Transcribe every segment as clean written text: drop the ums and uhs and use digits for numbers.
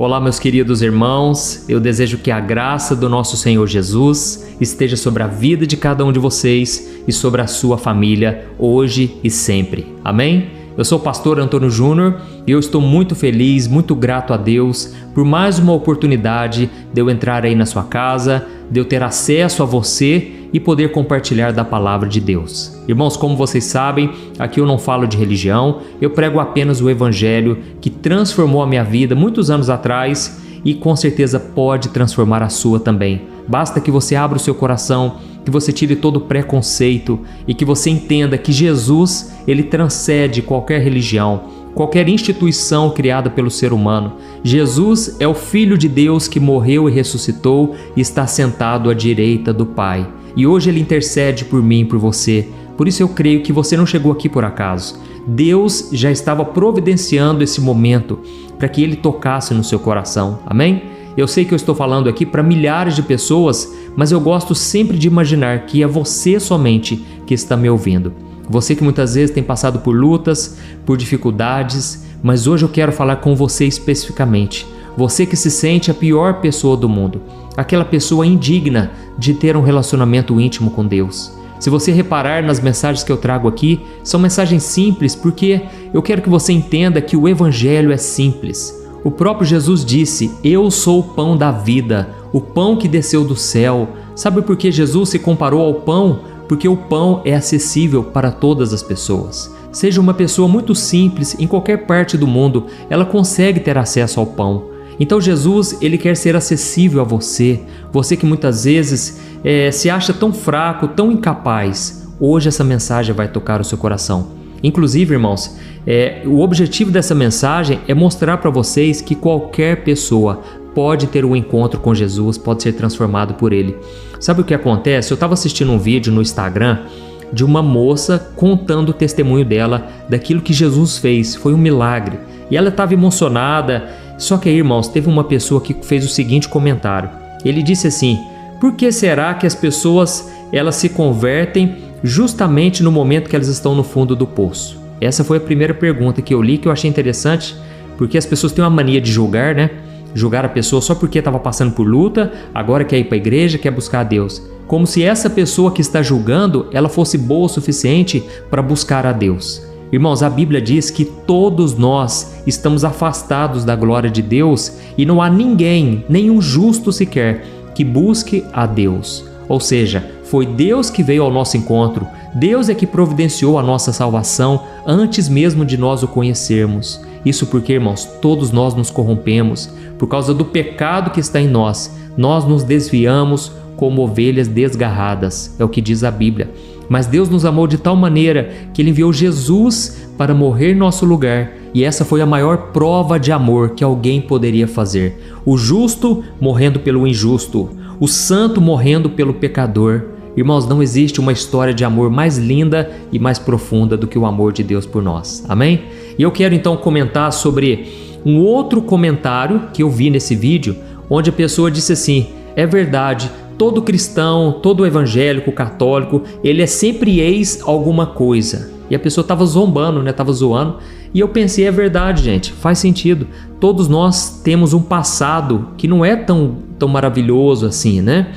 Olá, meus queridos irmãos, eu desejo que a graça do nosso Senhor Jesus esteja sobre a vida de cada um de vocês e sobre a sua família, hoje e sempre. Amém? Eu sou o pastor Antônio Júnior e eu estou muito feliz, muito grato a Deus por mais uma oportunidade de eu entrar aí na sua casa, de eu ter acesso a você e poder compartilhar da palavra de Deus. Irmãos, como vocês sabem, aqui eu não falo de religião, eu prego apenas o Evangelho que transformou a minha vida muitos anos atrás e com certeza pode transformar a sua também. Basta que você abra o seu coração, que você tire todo o preconceito e que você entenda que Jesus, ele transcende qualquer religião, qualquer instituição criada pelo ser humano. Jesus é o Filho de Deus que morreu e ressuscitou e está sentado à direita do Pai. E hoje ele intercede por mim e por você. Por isso eu creio que você não chegou aqui por acaso. Deus já estava providenciando esse momento para que ele tocasse no seu coração. Amém? Eu sei que eu estou falando aqui para milhares de pessoas, mas eu gosto sempre de imaginar que é você somente que está me ouvindo. Você que muitas vezes tem passado por lutas, por dificuldades, mas hoje eu quero falar com você especificamente. Você que se sente a pior pessoa do mundo, aquela pessoa indigna de ter um relacionamento íntimo com Deus. Se você reparar nas mensagens que eu trago aqui, são mensagens simples porque eu quero que você entenda que o Evangelho é simples. O próprio Jesus disse: "Eu sou o pão da vida, o pão que desceu do céu." Sabe por que Jesus se comparou ao pão? Porque o pão é acessível para todas as pessoas. Seja uma pessoa muito simples, em qualquer parte do mundo, ela consegue ter acesso ao pão. Então Jesus, ele quer ser acessível a você, você que muitas vezes se acha tão fraco, tão incapaz. Hoje essa mensagem vai tocar o seu coração. Inclusive, irmãos, o objetivo dessa mensagem é mostrar para vocês que qualquer pessoa pode ter um encontro com Jesus, pode ser transformado por Ele. Sabe o que acontece? Eu estava assistindo um vídeo no Instagram de uma moça contando o testemunho dela daquilo que Jesus fez. Foi um milagre. E ela estava emocionada. Só que aí, irmãos, teve uma pessoa que fez o seguinte comentário. Ele disse assim: por que será que as pessoas elas se convertem justamente no momento que elas estão no fundo do poço? Essa foi a primeira pergunta que eu li, que eu achei interessante, porque as pessoas têm uma mania de julgar, né? Julgar a pessoa só porque estava passando por luta, agora quer ir para a igreja, quer buscar a Deus. Como se essa pessoa que está julgando, ela fosse boa o suficiente para buscar a Deus. Irmãos, a Bíblia diz que todos nós estamos afastados da glória de Deus e não há ninguém, nenhum justo sequer, que busque a Deus. Ou seja, foi Deus que veio ao nosso encontro, Deus é que providenciou a nossa salvação antes mesmo de nós o conhecermos. Isso porque, irmãos, todos nós nos corrompemos. Por causa do pecado que está em nós, nós nos desviamos como ovelhas desgarradas, é o que diz a Bíblia. Mas Deus nos amou de tal maneira que Ele enviou Jesus para morrer em nosso lugar. E essa foi a maior prova de amor que alguém poderia fazer. O justo morrendo pelo injusto, o santo morrendo pelo pecador. Irmãos, não existe uma história de amor mais linda e mais profunda do que o amor de Deus por nós. Amém? E eu quero então comentar sobre um outro comentário que eu vi nesse vídeo, onde a pessoa disse assim: é verdade, todo cristão, todo evangélico, católico, ele é sempre ex alguma coisa. E a pessoa estava zombando, né? Estava zoando. E eu pensei, é verdade, gente, faz sentido. Todos nós temos um passado que não é tão maravilhoso assim, né?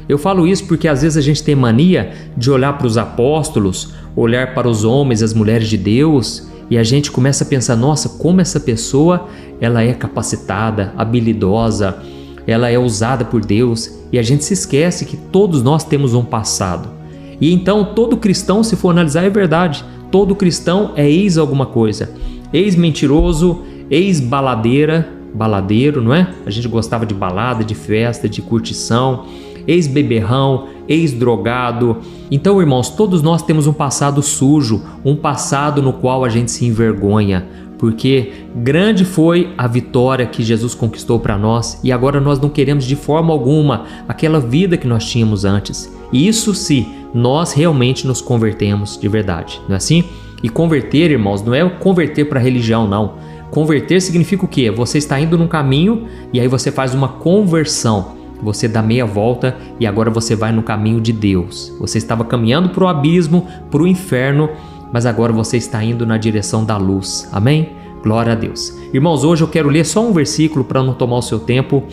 Eu falo isso porque às vezes a gente tem mania de olhar para os apóstolos, olhar para os homens e as mulheres de Deus, e a gente começa a pensar: nossa, como essa pessoa ela é capacitada, habilidosa, ela é usada por Deus, e a gente se esquece que todos nós temos um passado. E então todo cristão, se for analisar, é verdade, todo cristão é ex alguma coisa, ex-mentiroso, ex-baladeiro, não é? A gente gostava de balada, de festa, de curtição, ex-beberrão, ex-drogado. Então, irmãos, todos nós temos um passado sujo, um passado no qual a gente se envergonha, porque grande foi a vitória que Jesus conquistou para nós e agora nós não queremos de forma alguma aquela vida que nós tínhamos antes. E isso se nós realmente nos convertemos de verdade, não é assim? E converter, irmãos, não é converter para a religião, não. Converter significa o quê? Você está indo num caminho e aí você faz uma conversão. Você dá meia volta e agora você vai no caminho de Deus. Você estava caminhando para o abismo, para o inferno, mas agora você está indo na direção da luz. Amém? Glória a Deus. Irmãos, hoje eu quero ler só um versículo para não tomar o seu tempo,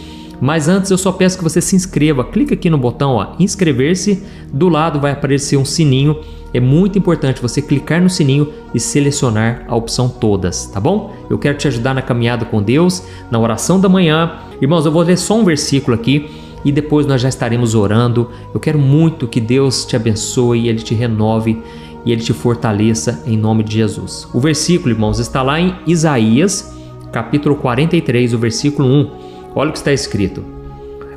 mas antes eu só peço que você se inscreva. Clica aqui no botão inscrever-se, do lado vai aparecer um sininho. É muito importante você clicar no sininho e selecionar a opção todas, tá bom? Eu quero te ajudar na caminhada com Deus, na oração da manhã. Irmãos, eu vou ler só um versículo aqui e depois nós já estaremos orando. Eu quero muito que Deus te abençoe, Ele te renove e Ele te fortaleça em nome de Jesus. O versículo, irmãos, está lá em Isaías, capítulo 43, o versículo 1. Olha o que está escrito.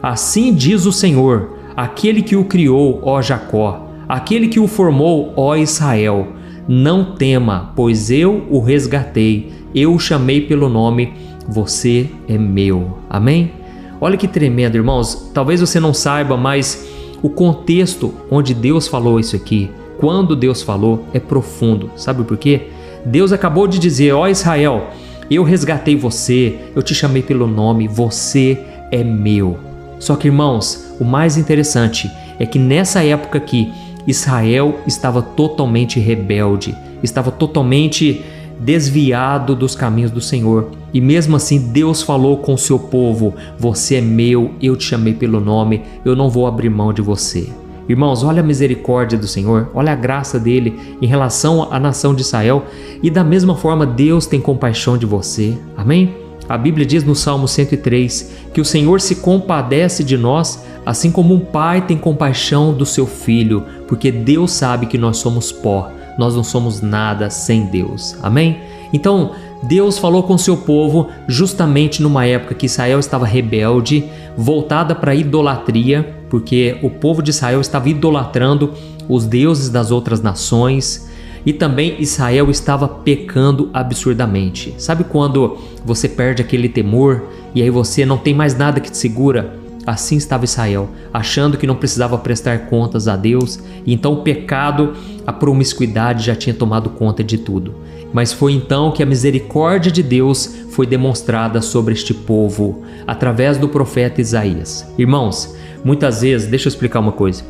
Assim diz o Senhor, aquele que o criou, ó Jacó, aquele que o formou, ó Israel, não tema, pois eu o resgatei, eu o chamei pelo nome, você é meu. Amém? Olha que tremendo, irmãos. Talvez você não saiba, mas o contexto onde Deus falou isso aqui, quando Deus falou, é profundo. Sabe por quê? Deus acabou de dizer, ó Israel, eu resgatei você, eu te chamei pelo nome, você é meu. Só que, irmãos, o mais interessante é que nessa época aqui, Israel estava totalmente rebelde, estava totalmente desviado dos caminhos do Senhor. E mesmo assim Deus falou com o seu povo, você é meu, eu te chamei pelo nome, eu não vou abrir mão de você. Irmãos, olha a misericórdia do Senhor, olha a graça dele em relação à nação de Israel, e da mesma forma Deus tem compaixão de você. Amém? A Bíblia diz no Salmo 103 que o Senhor se compadece de nós, assim como um pai tem compaixão do seu filho, porque Deus sabe que nós somos pó, nós não somos nada sem Deus. Amém? Então, Deus falou com o seu povo justamente numa época que Israel estava rebelde, voltada para a idolatria, porque o povo de Israel estava idolatrando os deuses das outras nações, e também Israel estava pecando absurdamente. Sabe quando você perde aquele temor e aí você não tem mais nada que te segura? Assim estava Israel, achando que não precisava prestar contas a Deus, e então o pecado, a promiscuidade já tinha tomado conta de tudo. Mas foi então que a misericórdia de Deus foi demonstrada sobre este povo, através do profeta Isaías. Irmãos, muitas vezes, deixa eu explicar uma coisa,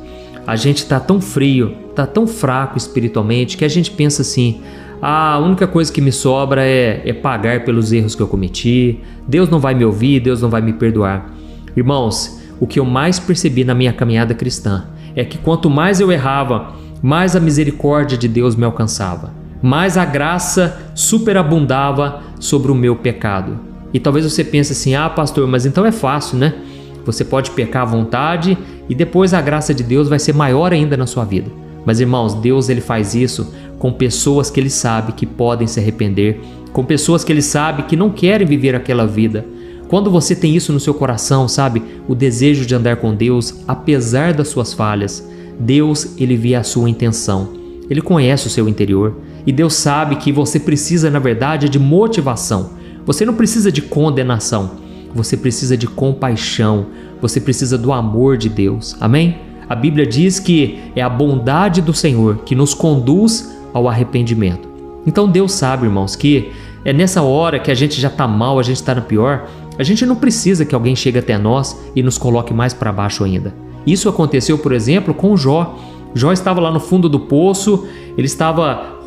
a gente está tão frio, está tão fraco espiritualmente, que a gente pensa assim, a única coisa que me sobra é pagar pelos erros que eu cometi, Deus não vai me ouvir, Deus não vai me perdoar. Irmãos, o que eu mais percebi na minha caminhada cristã é que quanto mais eu errava, mais a misericórdia de Deus me alcançava, mais a graça superabundava sobre o meu pecado. E talvez você pense assim, pastor, mas então é fácil, né? Você pode pecar à vontade e depois a graça de Deus vai ser maior ainda na sua vida. Mas, irmãos, Deus ele faz isso com pessoas que Ele sabe que podem se arrepender, com pessoas que Ele sabe que não querem viver aquela vida. Quando você tem isso no seu coração, sabe, o desejo de andar com Deus, apesar das suas falhas, Deus ele vê a sua intenção, Ele conhece o seu interior e Deus sabe que você precisa, na verdade, de motivação. Você não precisa de condenação, você precisa de compaixão, você precisa do amor de Deus. Amém? A Bíblia diz que é a bondade do Senhor que nos conduz ao arrependimento. Então Deus sabe, irmãos, que é nessa hora que a gente já está mal, a gente está na pior, a gente não precisa que alguém chegue até nós e nos coloque mais para baixo ainda. Isso aconteceu, por exemplo, com Jó. Jó estava lá no fundo do poço, ele estava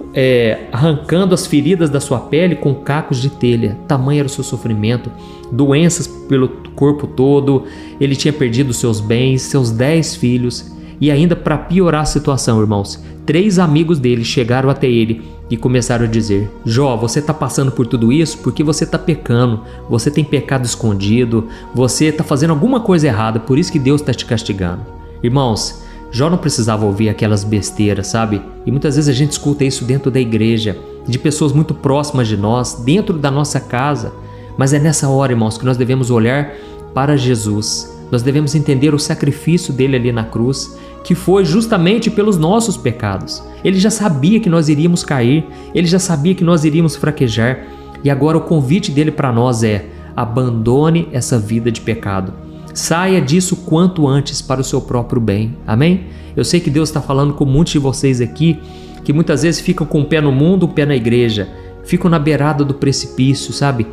arrancando as feridas da sua pele com cacos de telha. Tamanho era o seu sofrimento, doenças pelo corpo todo, ele tinha perdido seus bens, seus 10 filhos. E ainda para piorar a situação, irmãos, 3 amigos dele chegaram até ele e começaram a dizer: Jó, você está passando por tudo isso porque você está pecando, você tem pecado escondido, você está fazendo alguma coisa errada, por isso que Deus está te castigando. Irmãos, Jó não precisava ouvir aquelas besteiras, sabe? E muitas vezes a gente escuta isso dentro da igreja, de pessoas muito próximas de nós, dentro da nossa casa. Mas é nessa hora, irmãos, que nós devemos olhar para Jesus. Nós devemos entender o sacrifício dele ali na cruz, que foi justamente pelos nossos pecados. Ele já sabia que nós iríamos cair, ele já sabia que nós iríamos fraquejar. E agora o convite dele para nós é: abandone essa vida de pecado. Saia disso quanto antes para o seu próprio bem. Amém? Eu sei que Deus está falando com muitos de vocês aqui que muitas vezes ficam com o pé no mundo, o pé na igreja, ficam na beirada do precipício, sabe?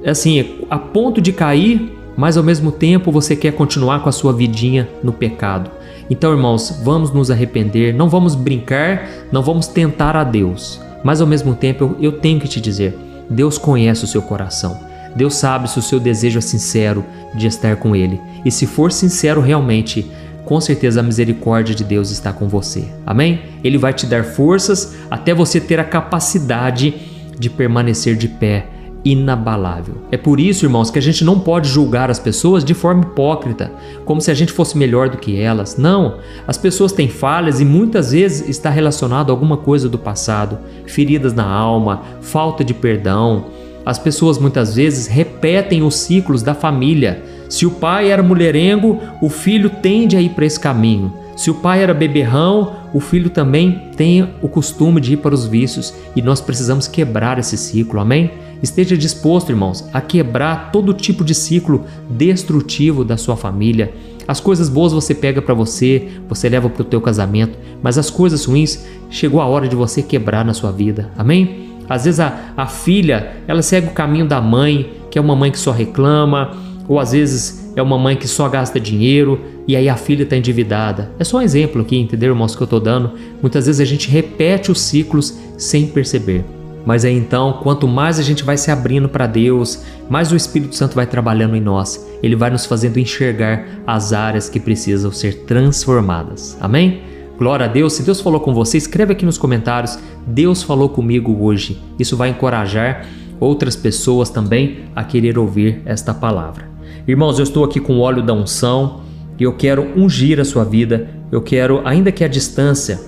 Assim, a ponto de cair, mas ao mesmo tempo você quer continuar com a sua vidinha no pecado. Então, irmãos, vamos nos arrepender, não vamos brincar, não vamos tentar a Deus. Mas ao mesmo tempo eu tenho que te dizer, Deus conhece o seu coração. Deus sabe se o seu desejo é sincero de estar com Ele. E se for sincero realmente, com certeza a misericórdia de Deus está com você. Amém? Ele vai te dar forças até você ter a capacidade de permanecer de pé, inabalável. É por isso, irmãos, que a gente não pode julgar as pessoas de forma hipócrita, como se a gente fosse melhor do que elas. Não, as pessoas têm falhas e muitas vezes está relacionado a alguma coisa do passado, feridas na alma, falta de perdão. As pessoas muitas vezes repetem os ciclos da família. Se o pai era mulherengo, o filho tende a ir para esse caminho. Se o pai era beberrão, o filho também tem o costume de ir para os vícios, e nós precisamos quebrar esse ciclo, amém? Esteja disposto, irmãos, a quebrar todo tipo de ciclo destrutivo da sua família. As coisas boas você pega para você leva para o teu casamento, mas as coisas ruins, chegou a hora de você quebrar na sua vida, amém? Às vezes a filha, ela segue o caminho da mãe, que é uma mãe que só reclama, ou às vezes é uma mãe que só gasta dinheiro e aí a filha está endividada. É só um exemplo aqui, entendeu, irmãos, que eu estou dando? Muitas vezes a gente repete os ciclos sem perceber. Mas aí então, quanto mais a gente vai se abrindo para Deus, mais o Espírito Santo vai trabalhando em nós. Ele vai nos fazendo enxergar as áreas que precisam ser transformadas. Amém? Glória a Deus. Se Deus falou com você, escreve aqui nos comentários: Deus falou comigo hoje. Isso vai encorajar outras pessoas também a querer ouvir esta palavra. Irmãos, eu estou aqui com o óleo da unção e eu quero ungir a sua vida. Eu quero, ainda que à distância,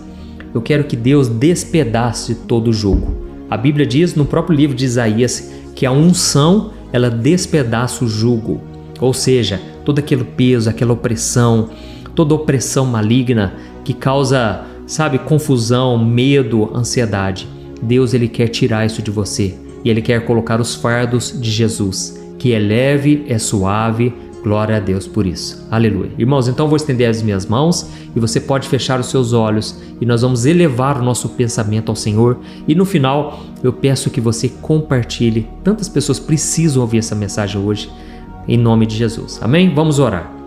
eu quero que Deus despedace todo o jugo. A Bíblia diz no próprio livro de Isaías que a unção, ela despedaça o jugo. Ou seja, todo aquele peso, aquela opressão, toda opressão maligna que causa, confusão, medo, ansiedade. Deus, Ele quer tirar isso de você e Ele quer colocar os fardos de Jesus, que é leve, é suave. Glória a Deus por isso. Aleluia. Irmãos, então eu vou estender as minhas mãos e você pode fechar os seus olhos e nós vamos elevar o nosso pensamento ao Senhor. E no final, eu peço que você compartilhe. Tantas pessoas precisam ouvir essa mensagem hoje, em nome de Jesus. Amém? Vamos orar.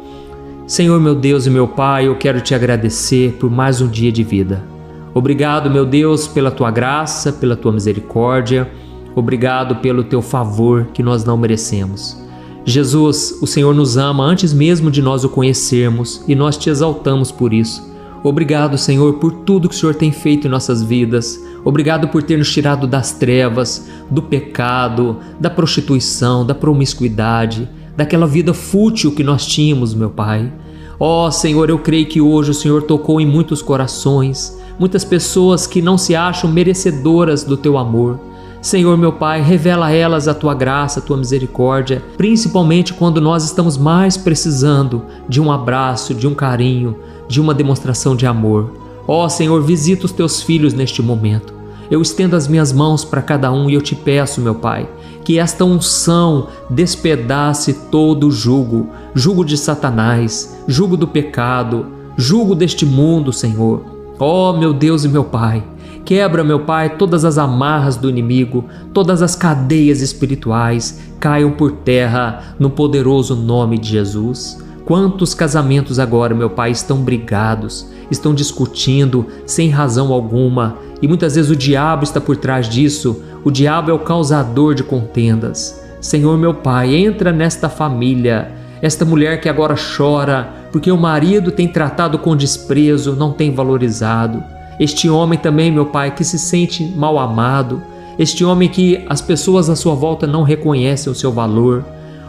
Senhor, meu Deus e meu Pai, eu quero te agradecer por mais um dia de vida. Obrigado, meu Deus, pela tua graça, pela tua misericórdia. Obrigado pelo teu favor que nós não merecemos. Jesus, o Senhor nos ama antes mesmo de nós o conhecermos e nós te exaltamos por isso. Obrigado, Senhor, por tudo que o Senhor tem feito em nossas vidas. Obrigado por ter nos tirado das trevas, do pecado, da prostituição, da promiscuidade, daquela vida fútil que nós tínhamos, meu Pai. Ó Senhor, eu creio que hoje o Senhor tocou em muitos corações, muitas pessoas que não se acham merecedoras do teu amor. Senhor, meu Pai, revela a elas a tua graça, a tua misericórdia, principalmente quando nós estamos mais precisando de um abraço, de um carinho, de uma demonstração de amor. Ó Senhor, visita os teus filhos neste momento. Eu estendo as minhas mãos para cada um e eu te peço, meu Pai, que esta unção despedace todo o jugo, jugo de Satanás, jugo do pecado, jugo deste mundo, Senhor. Ó meu Deus e meu Pai, quebra, meu Pai, todas as amarras do inimigo, todas as cadeias espirituais caiam por terra no poderoso nome de Jesus. Quantos casamentos agora, meu Pai, estão brigados, estão discutindo sem razão alguma e muitas vezes o diabo está por trás disso. O diabo é o causador de contendas. Senhor, meu Pai, entra nesta família, esta mulher que agora chora porque o marido tem tratado com desprezo, não tem valorizado. Este homem também, meu Pai, que se sente mal amado. Este homem que as pessoas à sua volta não reconhecem o seu valor.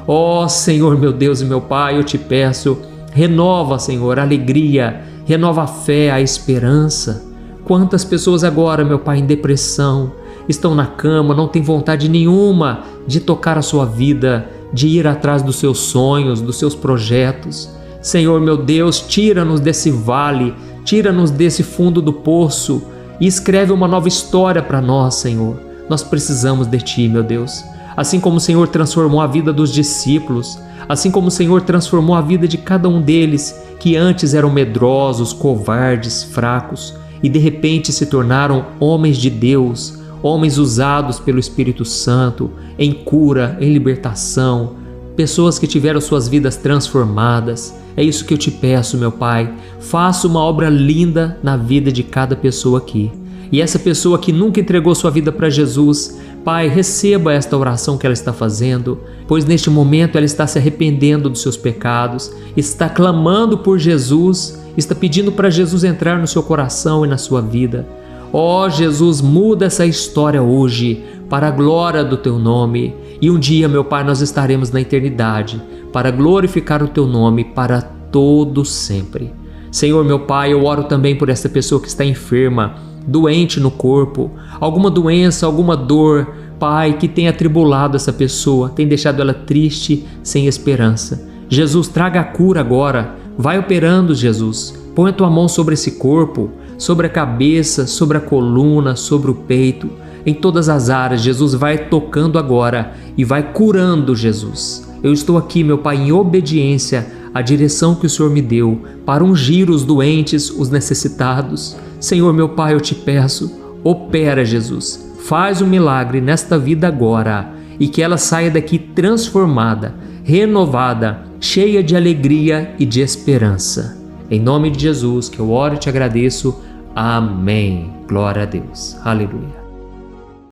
Ó Senhor, meu Deus e meu Pai, eu te peço, renova, Senhor, a alegria, renova a fé, a esperança. Quantas pessoas agora, meu Pai, em depressão, estão na cama, não têm vontade nenhuma de tocar a sua vida, de ir atrás dos seus sonhos, dos seus projetos. Senhor, meu Deus, tira-nos desse vale, tira-nos desse fundo do poço e escreve uma nova história para nós, Senhor. Nós precisamos de Ti, meu Deus. Assim como o Senhor transformou a vida dos discípulos, assim como o Senhor transformou a vida de cada um deles, que antes eram medrosos, covardes, fracos, e de repente se tornaram homens de Deus, homens usados pelo Espírito Santo em cura, em libertação, pessoas que tiveram suas vidas transformadas. É isso que eu te peço, meu Pai. Faça uma obra linda na vida de cada pessoa aqui. E essa pessoa que nunca entregou sua vida para Jesus, Pai, receba esta oração que ela está fazendo, pois neste momento ela está se arrependendo dos seus pecados, está clamando por Jesus, está pedindo para Jesus entrar no seu coração e na sua vida. Ó Jesus, muda essa história hoje para a glória do Teu nome. E um dia, meu Pai, nós estaremos na eternidade para glorificar o Teu nome para todo sempre. Senhor, meu Pai, eu oro também por essa pessoa que está enferma, doente no corpo, alguma doença, alguma dor, Pai, que tem atribulado essa pessoa, tem deixado ela triste, sem esperança. Jesus, traga a cura agora, vai operando, Jesus. Põe a Tua mão sobre esse corpo, sobre a cabeça, sobre a coluna, sobre o peito, em todas as áreas. Jesus, vai tocando agora e vai curando, Jesus. Eu estou aqui, meu Pai, em obediência à direção que o Senhor me deu para ungir os doentes, os necessitados. Senhor, meu Pai, eu te peço, opera, Jesus. Faz um milagre nesta vida agora e que ela saia daqui transformada, renovada, cheia de alegria e de esperança. Em nome de Jesus, que eu oro e te agradeço. Amém. Glória a Deus. Aleluia.